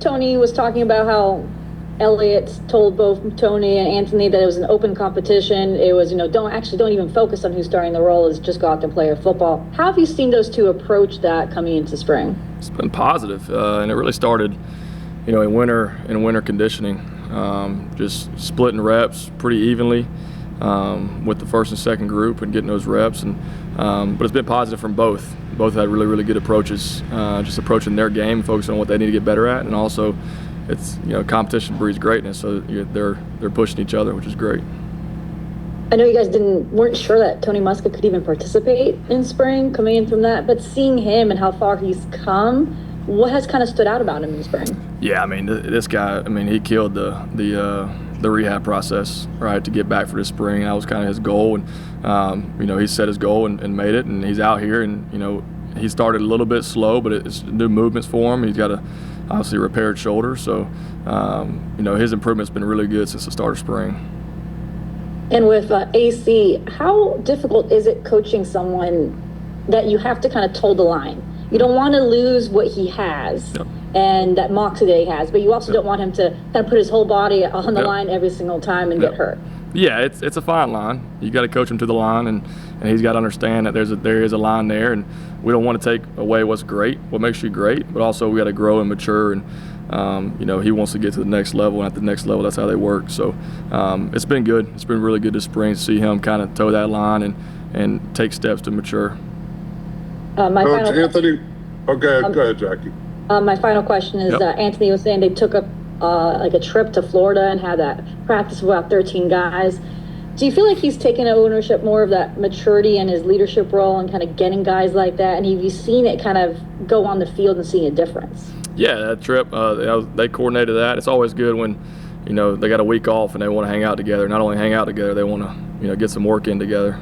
Tony was talking about how Elliott told both Tony and Anthony that it was an open competition. It was, don't even focus on who's starting the role. It's just go out there and play your football. How have you seen those two approach that coming into spring? It's been positive, and it really started, in winter conditioning, just splitting reps pretty evenly with the first and second group and getting those reps. But it's been positive from both. Both had really, really good approaches, just approaching their game, focusing on what they need to get better at, and also it's competition breeds greatness, so they're pushing each other, which is great. I know you guys weren't sure that Tony Muskett could even participate in spring coming in from that, but seeing him and how far he's come, what has kind of stood out about him in spring? Yeah, I mean, this guy, he killed the rehab process, right, to get back for this spring. That was kind of his goal, and he set his goal and made it, and he's out here, and he started a little bit slow, but it's new movements for him. He's got obviously repaired shoulder, so his improvement's been really good since the start of spring. And with AC, how difficult is it coaching someone that you have to kind of toe the line? You don't want to lose what he has. Yep. And that moxie that he has, but you also don't want him to kind of put his whole body on the line every single time and get hurt. Yeah, it's a fine line. You got to coach him to the line, and he's got to understand that there is a line there, and we don't want to take away what's great, what makes you great, but also we got to grow and mature, and he wants to get to the next level, and at the next level, that's how they work. So it's been good. It's been really good this spring to see him kind of toe that line and take steps to mature. Coach Anthony, go ahead, Jackie. My final question is, Anthony was saying they took a trip to Florida and had that practice with about 13 guys. Do you feel like he's taken ownership more of that maturity and his leadership role and kind of getting guys like that? And have you seen it kind of go on the field and seeing a difference? Yeah, that trip, they coordinated that. It's always good when, they got a week off and they want to hang out together. Not only hang out together, they want to, get some work in together.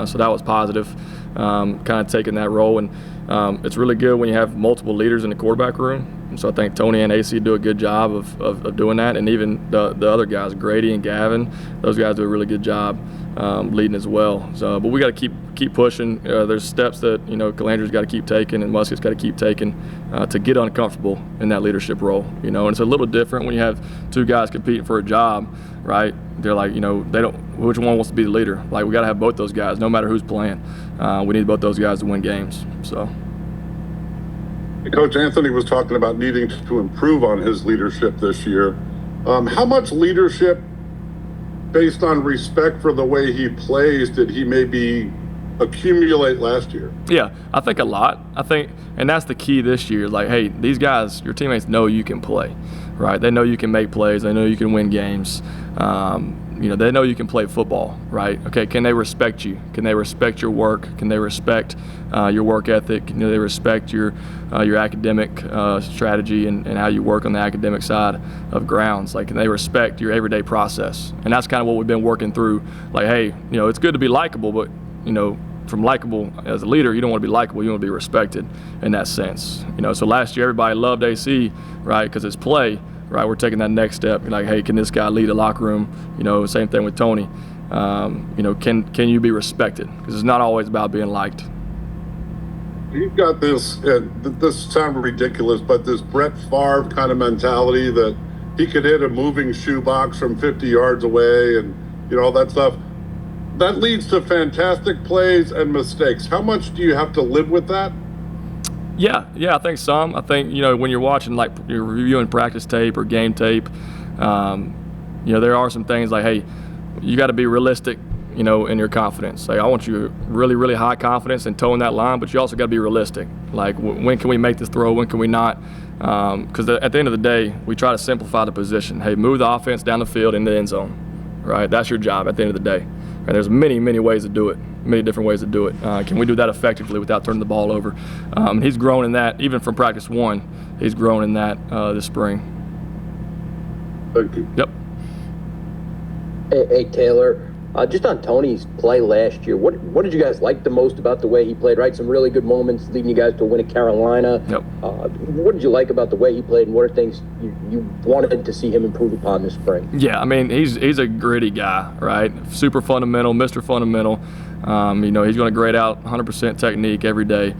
So that was positive, kind of taking that role. And it's really good when you have multiple leaders in the quarterback room. So I think Tony and AC do a good job of doing that, and even the other guys, Grady and Gavin, those guys do a really good job leading as well. So, but we got to keep pushing. There's steps that Calandre's got to keep taking, and Muskett's got to keep taking to get uncomfortable in that leadership role. And it's a little different when you have two guys competing for a job, right? They're like, they don't. Which one wants to be the leader? Like, we got to have both those guys, no matter who's playing. We need both those guys to win games. So. Coach Anthony was talking about needing to improve on his leadership this year. How much leadership, based on respect for the way he plays, did he maybe accumulate last year? Yeah, I think a lot. And that's the key this year. Like, hey, these guys, your teammates know you can play, right? They know you can make plays. They know you can win games. They know you can play football, right? Okay, can they respect you? Can they respect your work? Can they respect your work ethic? Can they respect your academic strategy and how you work on the academic side of grounds? Like, can they respect your everyday process? And that's kind of what we've been working through. Like, hey, it's good to be likable, but, from likable as a leader, you don't want to be likable, you want to be respected in that sense. So last year everybody loved AC, right, because it's play. Right, we're taking that next step. You're like, hey, can this guy lead a locker room? Same thing with Tony. Can you be respected? Because it's not always about being liked. You've got this. This sounds ridiculous, but this Brett Favre kind of mentality that he could hit a moving shoebox from 50 yards away, and all that stuff. That leads to fantastic plays and mistakes. How much do you have to live with that? Yeah, I think some. I think, when you're watching, like, you're reviewing practice tape or game tape, there are some things like, hey, you got to be realistic, in your confidence. Like, I want you really, really high confidence in towing that line, but you also got to be realistic. Like, when can we make this throw? When can we not? Because at the end of the day, we try to simplify the position. Hey, move the offense down the field in the end zone, right? That's your job at the end of the day. And there's many, many ways to do it. Many different ways to do it. Can we do that effectively without turning the ball over? He's grown in that, even from practice one. He's grown in that this spring. Thank you. Yep. Hey Taylor, just on Tony's play last year, what did you guys like the most about the way he played? Right, some really good moments leading you guys to a win at Carolina. Yep. What did you like about the way he played, and what are things you wanted to see him improve upon this spring? Yeah, he's a gritty guy, right? Super fundamental, Mr. Fundamental. He's going to grade out 100% technique every day.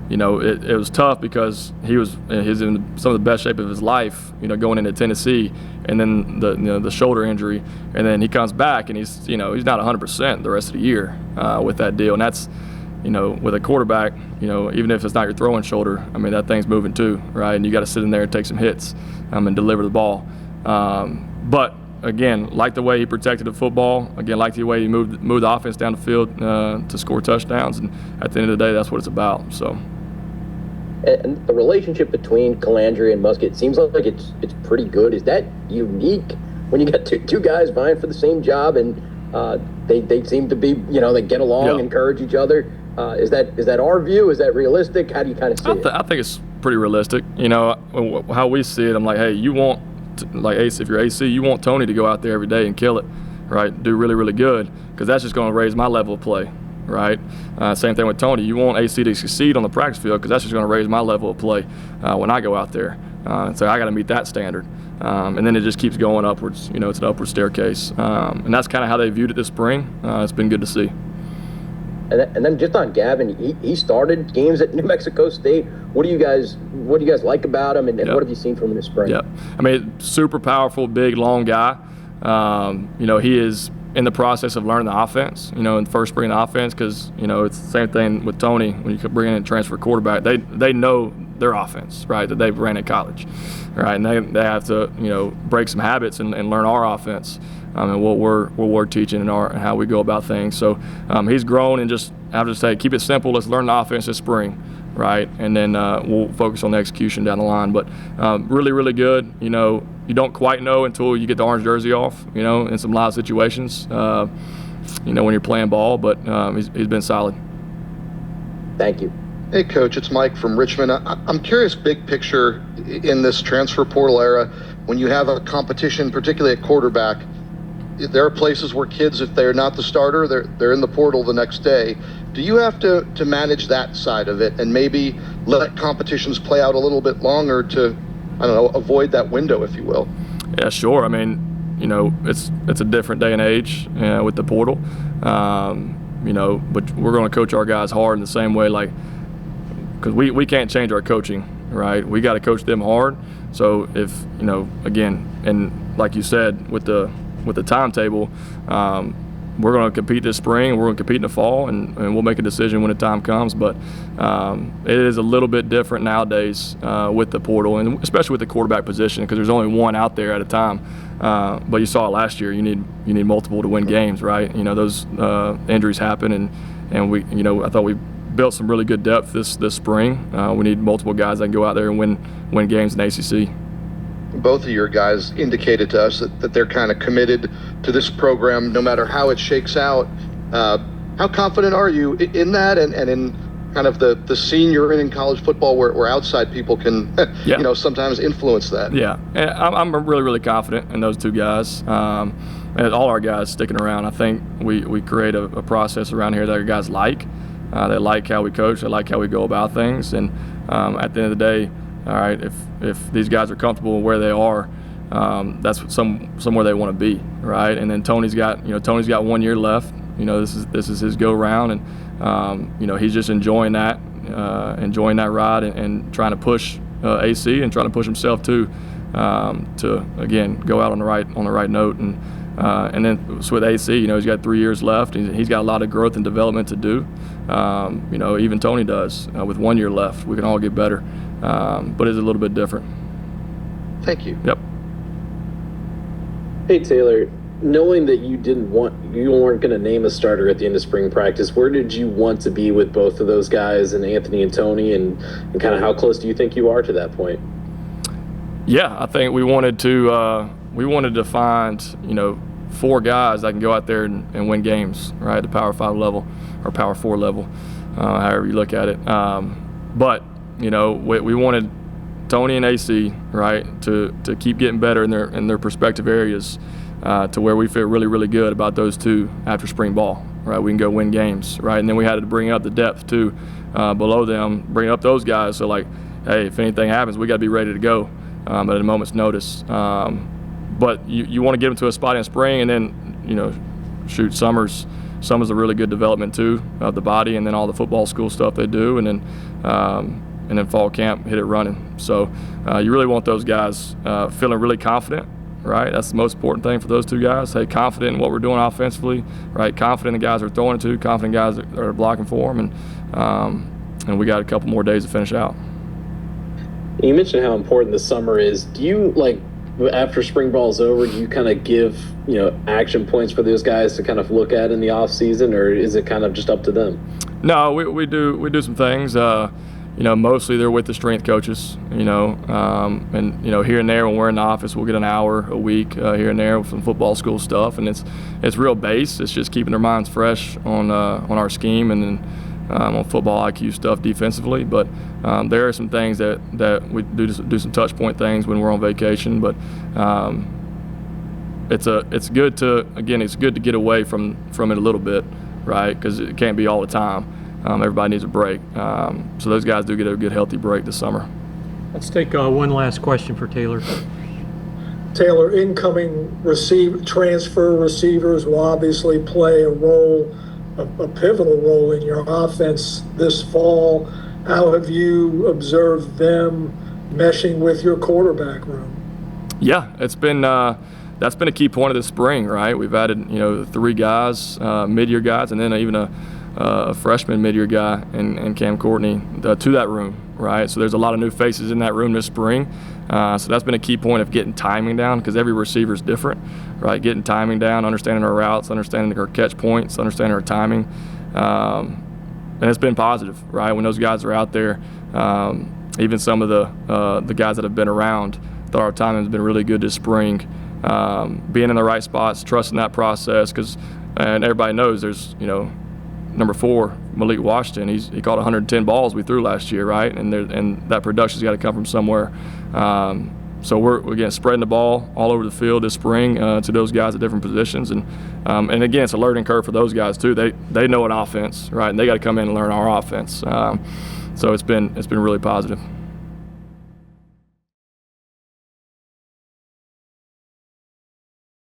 it was tough because he was in some of the best shape of his life, going into Tennessee, and then the shoulder injury, and then he comes back and he's not 100% the rest of the year with that deal, and that's with a quarterback, even if it's not your throwing shoulder, I mean that thing's moving too, right? And you got to sit in there and take some hits and deliver the ball. But again, like the way he protected the football, again, like the way he moved the offense down the field to score touchdowns, and at the end of the day, that's what it's about. So. And the relationship between Calandria and Muskett seems like it's pretty good. Is that unique when you got two guys vying for the same job, and they seem to be, they get along, encourage each other? Is that our view? Is that realistic? How do you kind of see it? I think it's pretty realistic. How we see it, I'm like, hey, you want if you're AC, you want Tony to go out there every day and kill it, right? Do really, really good, because that's just going to raise my level of play, right? Same thing with Tony. You want AC to succeed on the practice field, because that's just going to raise my level of play when I go out there. So I got to meet that standard. And then it just keeps going upwards. It's an upward staircase. And that's kind of how they viewed it this spring. It's been good to see. And then just on Gavin, he started games at New Mexico State. What do you guys like about him, and what have you seen from him this spring? Yeah, I mean, super powerful, big, long guy. He is in the process of learning the offense. In the first spring of the offense, because it's the same thing with Tony when you bring in a transfer quarterback. They know their offense, right, that they've ran at college, right, and they have to break some habits and learn our offense. And what we're teaching and how we go about things. So he's grown, and I'll just say, keep it simple. Let's learn the offense this spring, right? And then we'll focus on the execution down the line. But really, really good. You don't quite know until you get the orange jersey off, in some live situations, when you're playing ball. But he's been solid. Thank you. Hey, Coach, it's Mike from Richmond. I'm curious, big picture, in this transfer portal era, when you have a competition, particularly at quarterback, there are places where kids, if they're not the starter, they're in the portal the next day. Do you have to manage that side of it and maybe let competitions play out a little bit longer to, avoid that window, if you will? Yeah, sure. I mean, it's a different day and age with the portal, but we're going to coach our guys hard in the same way, because we can't change our coaching, right? We got to coach them hard. So if, again, and like you said, with the timetable, we're going to compete this spring, we're going to compete in the fall, and we'll make a decision when the time comes. But it is a little bit different nowadays with the portal, and especially with the quarterback position, because there's only one out there at a time. But you saw it last year. You need multiple to win games, right? Those injuries happen, and we, I thought we built some really good depth this spring. We need multiple guys that can go out there and win games in ACC. Both of your guys indicated to us that they're kind of committed to this program no matter how it shakes out. How confident are you in that, and in kind of the scene you're in college football where outside people can sometimes influence that? Yeah, and I'm really, really confident in those two guys. And all our guys sticking around. I think we create a process around here that our guys like. They like how we coach. They like how we go about things. And at the end of the day, all right, if these guys are comfortable where they are, that's somewhere they want to be, right? And then Tony's got 1 year left. This is his go round, and he's just enjoying that ride and trying to push AC and trying to push himself too, to again go out on the right note. And then with AC, he's got 3 years left. He's got a lot of growth and development to do. Even Tony does with 1 year left. We can all get better, but it's a little bit different. Thank you. Yep. Hey Taylor, knowing that you weren't going to name a starter at the end of spring practice, where did you want to be with both of those guys, and Anthony and Tony, and kind of how close do you think you are to that point? Yeah, I think we wanted to find 4 guys that can go out there and win games, right, at the Power 5 level or Power 4 level, however you look at it. But we wanted Tony and AC, right, to keep getting better in their respective areas, to where we feel really, really good about those two after spring ball, right? We can go win games, right? And then we had to bring up the depth too, below them, bring up those guys. So hey, if anything happens, we got to be ready to go at a moment's notice. But you want to get them to a spot in spring, and then Summers summer's a really good development too of the body, and then all the football school stuff they do, and then fall camp hit it running. So you really want those guys feeling really confident, right? That's the most important thing for those two guys. Hey, confident in what we're doing offensively, right? Confident in the guys we're throwing it to, confident guys that are blocking for them, and we got a couple more days to finish out. You mentioned how important the summer is. Do you, like, after spring ball's over, do you kind of give, action points for those guys to kind of look at in the off season, or is it kind of just up to them? No, we do some things. Mostly they're with the strength coaches, and here and there when we're in the office, we'll get an hour a week here and there with some football school stuff, and it's real base. It's just keeping their minds fresh on our scheme, and then on football IQ stuff defensively. But there are some things that we do some touch point things when we're on vacation. But it's good to get away from it a little bit, right? Because it can't be all the time. Everybody needs a break. So those guys do get a good healthy break this summer. Let's take one last question for Taylor. Taylor, incoming transfer receivers will obviously play a role, a pivotal role in your offense this fall. How have you observed them meshing with your quarterback room? Yeah, it's been that's been a key point of the spring, right? We've added 3 guys, mid-year guys, and then even a freshman mid-year guy and Cam Courtney to that room, right? So there's a lot of new faces in that room this spring. So that's been a key point of getting timing down, because every receiver is different, right? Getting timing down, understanding our routes, understanding our catch points, understanding our timing. And it's been positive, right? When those guys are out there, even some of the guys that have been around thought our timing has been really good this spring. Being in the right spots, trusting that process, and everybody knows there's, number 4, Malik Washington, he caught 110 balls we threw last year, right? And that production's got to come from somewhere. So we're again spreading the ball all over the field this spring to those guys at different positions, and again it's a learning curve for those guys too. They know an offense, right? And they got to come in and learn our offense. So it's been really positive.